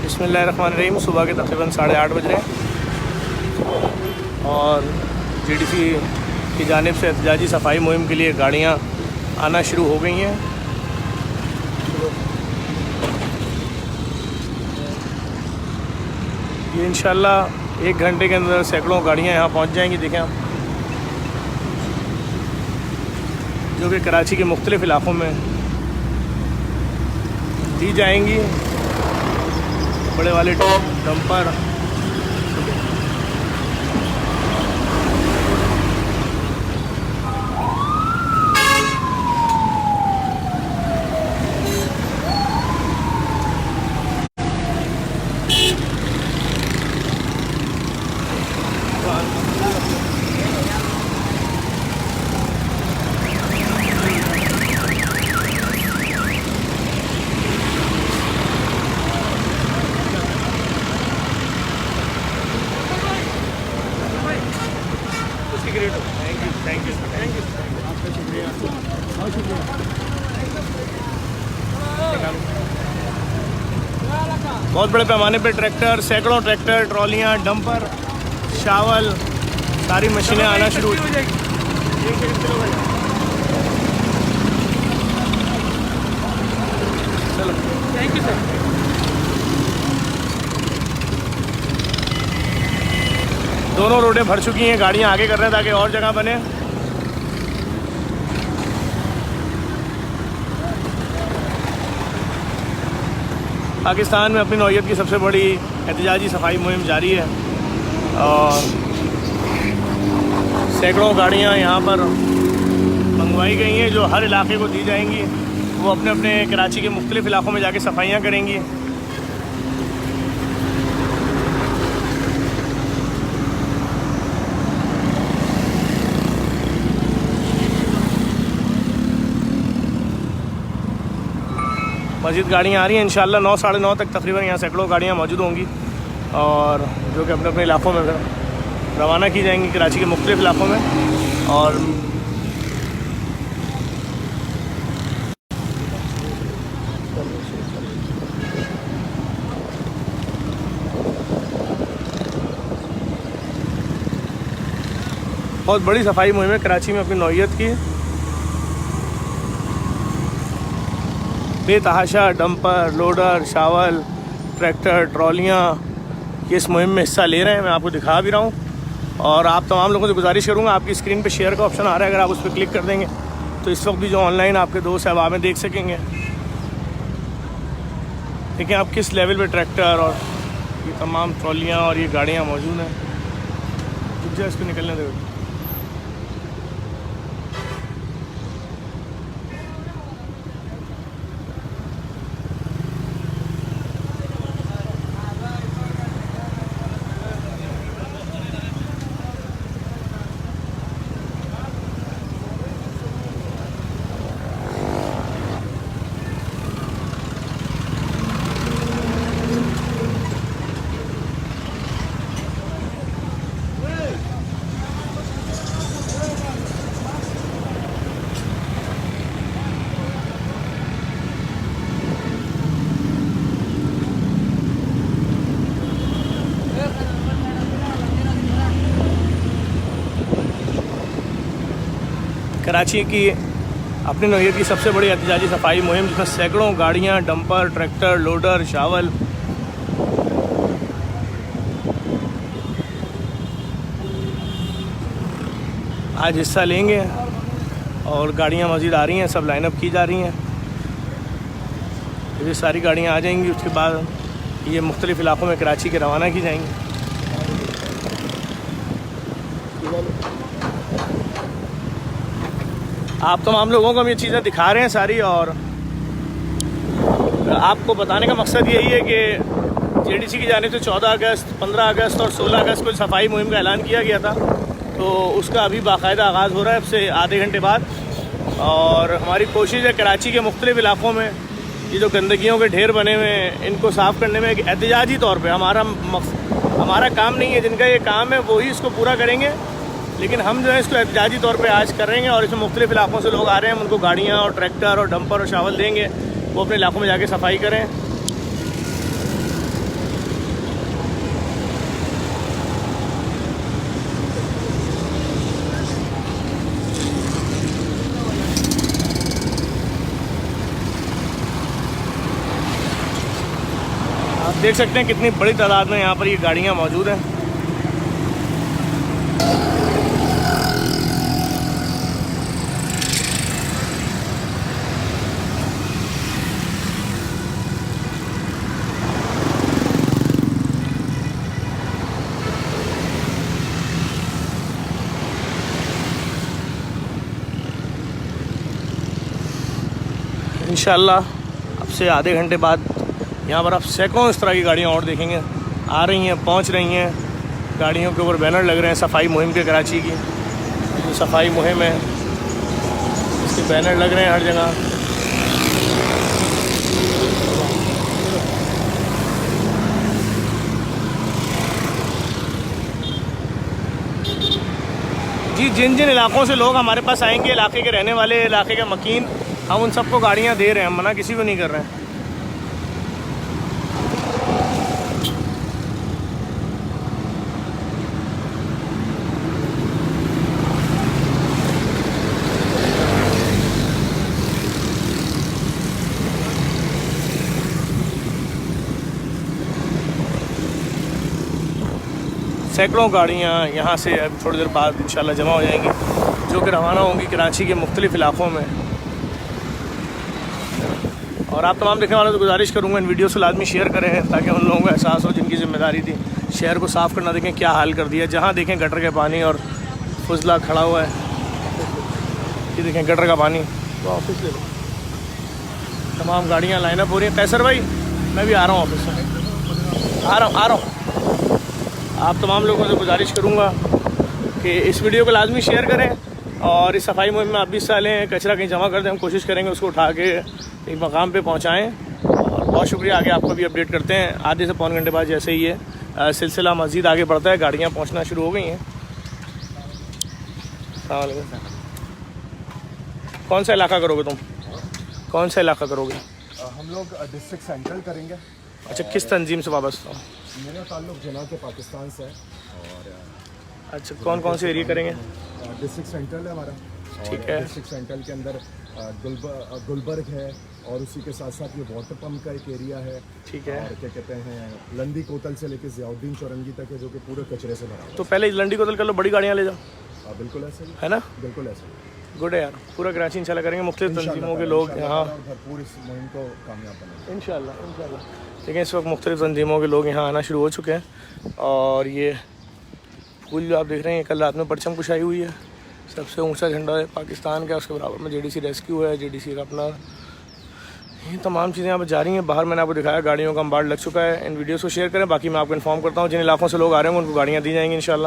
बिस्मिल्लाहिर्रहमानिर्रहीम। सुबह के तकरीबन 8:30 बज रहे हैं और जीडीसी की जानिब से एहतजाजी सफाई मुहिम के लिए गाड़ियां आना शुरू हो गई हैं। ये इंशाल्लाह 1 घंटे के अंदर सैकड़ों गाड़ियां यहाँ पहुँच जाएंगी। देखें आप, जो कि कराची के मुख्तलिफ़ इलाक़ों में दी जाएंगी। बड़े वाले डंपर थैंक यू आपका शुक्रिया, बहुत शुक्रिया। बहुत बड़े पैमाने पे ट्रैक्टर, सैकड़ों ट्रैक्टर, ट्रॉलियाँ, डंपर, शावल, सारी मशीनें आना शुरू हो जाएगी। चलो, थैंक यू सर। दोनों रोडें भर चुकी हैं, गाड़ियां आगे कर रहे हैं ताकि और जगह बने। पाकिस्तान में अपनी नौइयत की सबसे बड़ी एहतजाजी सफाई मुहिम जारी है और सैकड़ों गाड़ियां यहां पर मंगवाई गई हैं जो हर इलाके को दी जाएंगी। वो अपने अपने कराची के मुख्तलिफ़ इलाक़ों में जाके सफाइयां करेंगी। मज़ीद गाड़ियाँ आ रही हैं इंशाल्लाह। 9 साढ़े 9 तक तकरीबन यहाँ सैकड़ों गाड़ियाँ मौजूद होंगी और जो कि अपने अपने इलाक़ों में रवाना की जाएंगी, कराची के मुख्तलिफ़ इलाक़ों में। और बहुत बड़ी सफाई मुहिम है कराची में अपनी नौइयत की। बेतहाशा डंपर, लोडर, शावल, ट्रैक्टर, ट्रॉलियाँ ये इस मुहिम में हिस्सा ले रहे हैं। मैं आपको दिखा भी रहा हूँ और आप तमाम लोगों से गुजारिश करूँगा, आपकी स्क्रीन पे शेयर का ऑप्शन आ रहा है, अगर आप उस पर क्लिक कर देंगे तो इस वक्त भी जो ऑनलाइन आपके दोस्त अहबाब में देख सकेंगे। देखिए आप किस लेवल पे ट्रैक्टर और ये तमाम ट्रॉलियाँ और ये गाड़ियाँ मौजूद हैं। रुक जाए, इसको निकलने दो। कराची की अपनी नौइयत की सबसे बड़ी एहतजाजी सफाई मुहिम जिसमें सैकड़ों गाड़ियां, डंपर, ट्रैक्टर, लोडर, शावल आज हिस्सा लेंगे और गाड़ियां मज़ीद आ रही हैं, सब लाइनअप की जा रही हैं। ये सारी गाड़ियां आ जाएंगी, उसके बाद ये मुख्तलिफ़ इलाक़ों में कराची के रवाना की जाएंगी। आप तमाम लोगों को हम ये चीज़ें दिखा रहे हैं सारी, और आपको बताने का मकसद यही है कि जेडीसी की जानिब से 14 अगस्त, 15 अगस्त और 16 अगस्त को सफाई मुहिम का ऐलान किया गया था। तो उसका अभी बाकायदा आगाज़ हो रहा है अब से आधे घंटे बाद। और हमारी कोशिश है कराची के मुख्तलिफ़ इलाक़ों में ये जो गंदगियों के ढेर बने हुए हैं इनको साफ़ करने में एक एहतजाजी तौर पर हमारा काम नहीं है। जिनका ये काम है वही इसको पूरा करेंगे, लेकिन हम जो है इसको एहतजाजी तौर पे आज करेंगे। और इसमें मुख्तलिफ़ इलाक़ों से लोग आ रहे हैं, हम उनको गाड़ियाँ और ट्रैक्टर और डंपर और शावल देंगे, वो अपने इलाक़ों में जाके सफाई करें। देख सकते हैं कितनी बड़ी तादाद में यहाँ पर ये गाड़ियाँ मौजूद हैं। इंशाल्लाह अब से आधे घंटे बाद यहाँ पर आप सैकड़ों इस तरह की गाड़ियाँ और देखेंगे, आ रही हैं, पहुँच रही हैं। गाड़ियों के ऊपर बैनर लग रहे हैं सफाई मुहिम के, कराची की जो सफाई मुहिम है इसके बैनर लग रहे हैं हर जगह। जी, जिन जिन इलाकों से लोग हमारे पास आएंगे, इलाके के रहने वाले, इलाके के मकीन, हम उन सबको गाड़ियाँ दे रहे हैं, हम मना किसी को नहीं कर रहे हैं। सैकड़ों गाड़ियाँ यहाँ से अब थोड़ी देर बाद इंशाल्लाह जमा हो जाएंगी, जो कि रवाना होंगी कराची के मुख्तलिफ़ इलाक़ों में। और आप तमाम देखने वालों से गुजारिश करूँगा इन वीडियो से लाजमी शेयर करें, ताकि उन लोगों को एहसास हो जिनकी ज़िम्मेदारी थी। शहर को साफ़ करना, देखें क्या हाल कर दिया, जहाँ देखें गटर के पानी और फुजला खड़ा हुआ है। ये देखें गटर का पानी। तो ऑफिस ले लो, तमाम गाड़ियाँ लाइनअप हो रही हैं। कैसर भाई, मैं भी आ रहा हूँ ऑफिस से, आ रहा हूँ। आप तमाम लोगों से गुजारिश करूँगा कि इस वीडियो को लाजमी शेयर करें और इस सफाई मुहिम में आप भी हिस्सा लें। कचरा कहीं जमा कर दें, हम कोशिश करेंगे उसको उठा के एक मकाम पे पहुँचाएँ। और बहुत शुक्रिया, आगे आपको भी अपडेट करते हैं। आधे से पौन घंटे बाद जैसे ही ये सिलसिला मज़ीद आगे बढ़ता है, गाड़ियाँ पहुँचना शुरू हो गई हैं। कौन सा इलाका करोगे तुम? कौन सा इलाका करोगे? हम लोग डिस्ट्रिक्ट सेंट्रल करेंगे। अच्छा, किस तंजीम से वाबस्ता हो? मेरा ताल्लुक जनाब पाकिस्तान से है। और अच्छा, कौन कौन से एरिया करेंगे? डिस्ट्रिक्ट सेंट्रल है हमारा। ठीक है। डिस्ट्रिक्ट सेंट्रल के अंदर गुलबर्ग है, और उसी के साथ साथ ये वाटर पम्प का एक एरिया है। ठीक है। और क्या कहते हैं, लंदी कोतल से लेकर ज़ियाउद्दीन चौरंगी तक है, जो कि पूरे कचरे से भरा हुआ तो पहले लंडी कोतल कर लो, बड़ी गाड़ियाँ ले जाओ। बिल्कुल ऐसे ही है ना? बिल्कुल ऐसे। गुड है यार, पूरा कराची इंशाल्लाह करेंगे। मुख्तलिफ तंजीमों के लोग यहाँ भरपूर इस मुहिम को कामयाब बनाएंगे इंशाल्लाह। देखिए, इस वक्त मुख्तलिफ तंजीमों के लोग यहाँ आना शुरू हो चुके हैं। और ये फूल जो आप देख रहे हैं, कल रात में परचम कुशाई हुई है। सबसे ऊंचा झंडा है पाकिस्तान का, उसके बराबर में JDC रेस्क्यू है, JDC का अपना, ये तमाम चीज़ें यहाँ पर जारी हैं। बाहर मैंने आपको दिखाया गाड़ियों का अंबार लग चुका है। इन वीडियोज़ को शेयर करें। बाकी मैं आपको इन्फॉर्म करता हूँ जिन इलाकों से लोग आ रहे हैं उनको गाड़ियाँ दी जाएंगी इंशाल्लाह।